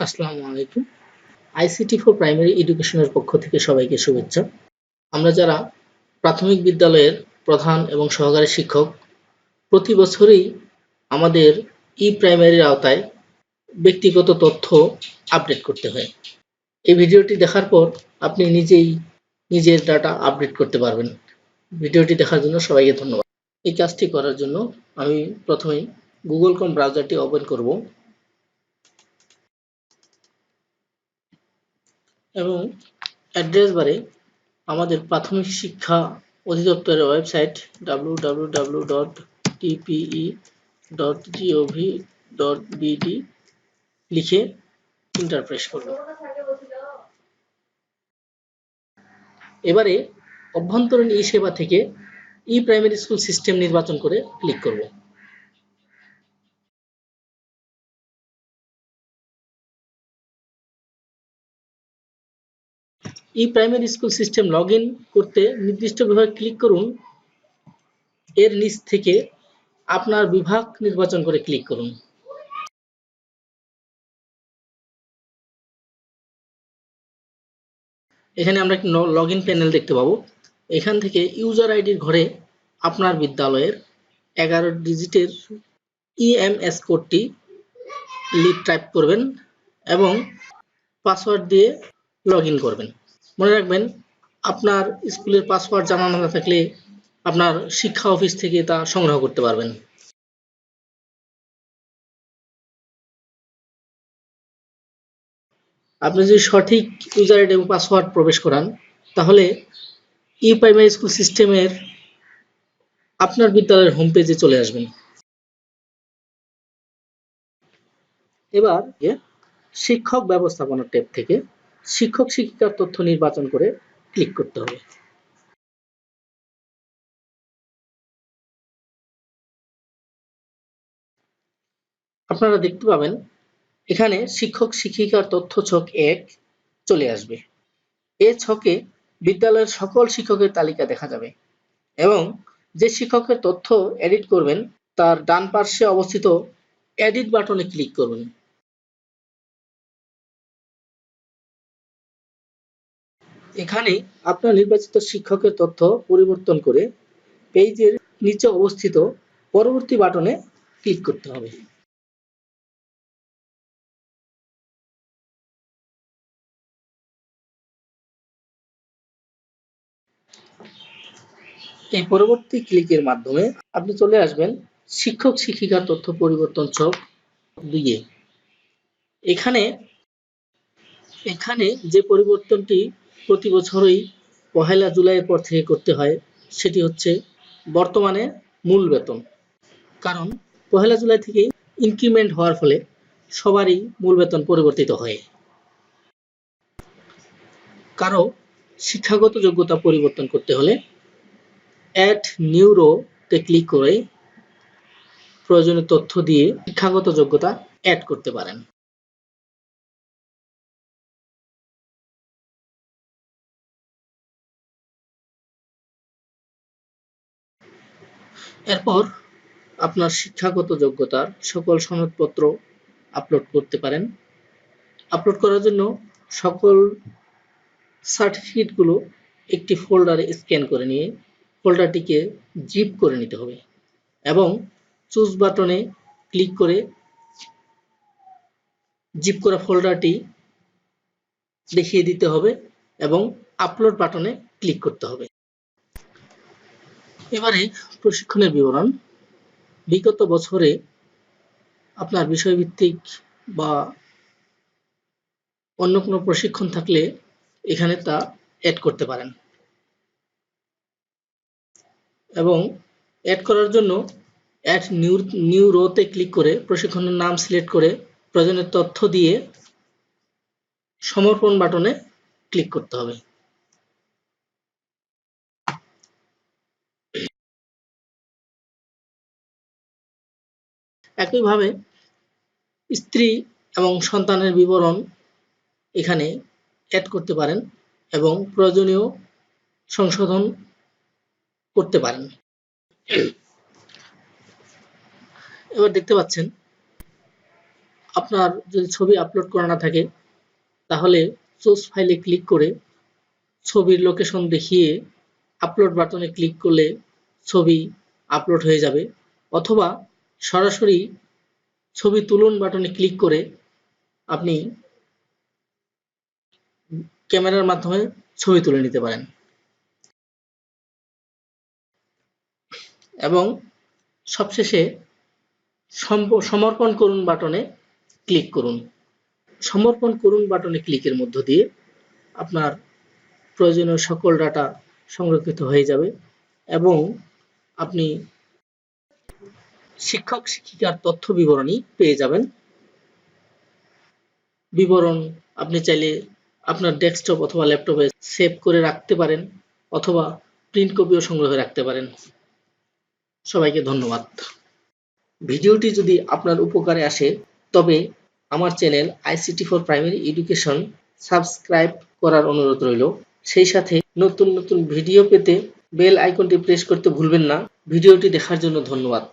আসসালামু আলাইকুম। ICT for primary এডুকেশনের পক্ষ থেকে সবাইকে শুভেচ্ছা। আমরা যারা প্রাথমিক বিদ্যালয়ের প্রধান এবং সহকারী শিক্ষক, প্রতি বছরই আমাদের প্রাইমারির আওতায় ব্যক্তিগত তথ্য আপডেট করতে হয়। এই ভিডিওটি দেখার পর আপনি নিজেই নিজের ডাটা আপডেট করতে পারবেন। ভিডিওটি দেখার জন্য সবাইকে ধন্যবাদ। এই কাজটি করার জন্য আমি প্রথমেই গুগল ক্রোম ব্রাউজারটি ওপেন করব এবং অ্যাড্রেস বারে আমাদের প্রাথমিক শিক্ষা অধিদপ্তরের ওয়েবসাইট www.tpe.gov.bd লিখে এন্টার প্রেস করব। এবারে অভ্যন্তরীণ সেবা থেকে প্রাইমারি স্কুল সিস্টেম নির্বাচন করে ক্লিক করব। Primary school system log in করতে নির্দিষ্ট বিভাগে ক্লিক করুন। এর নিচ থেকে আপনার বিভাগ নির্বাচন করে ক্লিক করুন। এখানে আমরা একটি লগ ইন প্যানেল দেখতে পাবো। এখান থেকে ইউজার আইডির ঘরে আপনার বিদ্যালয়ের 11 ডিজিটের ইএমএস কোডটি টাইপ করবেন এবং পাসওয়ার্ড দিয়ে লগ ইন করবেন। মনে রাখবেন, আপনার স্কুলের পাসওয়ার্ড জানা না থাকলে আপনার শিক্ষা অফিস থেকে তা সংগ্রহ করতে পারবেন। আপনি যদি সঠিক ইউজার আইডি এবং পাসওয়ার্ড প্রবেশ করান, তাহলে প্রাইমারি স্কুল সিস্টেমের আপনার বিদ্যালয়ের হোম পেজে চলে আসবেন। এবার শিক্ষক ব্যবস্থাপনা ট্যাব থেকে শিক্ষক শিক্ষিকার তথ্য নির্বাচন করে ক্লিক করতে হবে। আপনারা দেখতে পাবেন এখানে শিক্ষক শিক্ষিকার তথ্য ছক 1 চলে আসবে। এই ছকে বিদ্যালয়ের সকল শিক্ষকের তালিকা দেখা যাবে এবং যে শিক্ষকের তথ্য এডিট করবেন তার ডান পার্শ্বে অবস্থিত এডিট বাটনে ক্লিক করুন। এখানে আপনার নির্বাচিত শিক্ষকের তথ্য পরিবর্তন করে পেজের নিচে অবস্থিত পরবর্তী বাটনে ক্লিক করতে হবে। এই পরবর্তী ক্লিকের মাধ্যমে আপনি চলে আসবেন শিক্ষক শিক্ষিকার তথ্য পরিবর্তন ছক 2-এ। এখানে যে পরিবর্তনটি প্রতি বছরই 1 জুলাইয়ের পর থেকে করতে হয় সেটি হচ্ছে বর্তমানে মূল বেতন। কারণ 1 জুলাই থেকে ইনক্রিমেন্ট হওয়ার ফলে সবারই মূল বেতন পরিবর্তিত হয়। কারো শিক্ষাগত যোগ্যতা পরিবর্তন করতে হলে অ্যাড নিউ রো তে ক্লিক করে প্রয়োজনীয় তথ্য দিয়ে শিক্ষাগত যোগ্যতা অ্যাড করতে পারেন। এরপর আপনার শিক্ষাগত যোগ্যতার সকল সনদপত্র আপলোড করতে পারেন। আপলোড করার জন্য সকল সার্টিফিকেটগুলো একটি ফোল্ডারে স্ক্যান করে নিয়ে ফোল্ডারটিকে জিপ করে নিতে হবে এবং চুজ বাটনে ক্লিক করে জিপ করা ফোল্ডারটি দেখিয়ে দিতে হবে এবং আপলোড বাটনে ক্লিক করতে হবে। এবারে প্রশিক্ষণের বিবরণ। বিগত বছরে আপনার বিষয়ভিত্তিক বা অন্য কোনো প্রশিক্ষণ থাকলে এখানে তা অ্যাড করতে পারেন এবং অ্যাড করার জন্য অ্যাড নিউ রোতে ক্লিক করে প্রশিক্ষণের নাম সিলেক্ট করে প্রয়োজনীয় তথ্য দিয়ে সমর্পণ বাটনে ক্লিক করতে হবে। একইভাবে স্ত্রী এবং সন্তানের বিবরণ এখানে অ্যাড করতে পারেন এবং প্রয়োজনীয় সংশোধন করতে পারেন। এবার দেখতে পাচ্ছেন আপনার যদি ছবি আপলোড করা না থাকে তাহলে সোর্স ফাইলে ক্লিক করে ছবির লোকেশন দেখিয়ে আপলোড বাটনে ক্লিক করলে ছবি আপলোড হয়ে যাবে, অথবা সরাসরি ছবি তুলুন বাটনে ক্লিক করে আপনি ক্যামেরার মাধ্যমে ছবি তুলে নিতে পারেন। এবং সবশেষে সমর্পণ করুন বাটনে ক্লিক করুন। সমর্পণ করুন বাটনে ক্লিকের মধ্য দিয়ে আপনার প্রয়োজনীয় সকল ডাটা সংরক্ষিত হয়ে যাবে এবং আপনি শিক্ষক শিক্ষিকার তথ্য বিবরণী পেয়ে যাবেন। বিবরণ আপনি চাইলে আপনার ডেস্কটপ অথবা ল্যাপটপে সেভ করে রাখতে পারেন অথবা প্রিন্ট কপিও সংগ্রহে রাখতে পারেন। সবাইকে ধন্যবাদ। ভিডিওটি যদি আপনার উপকারে আসে তবে আমার channel ICT for primary education subscribe করার অনুরোধ রইল। সেই সাথে নতুন নতুন ভিডিও পেতে বেল আইকনটি প্রেস করতে ভুলবেন না। ভিডিওটি দেখার জন্য ধন্যবাদ।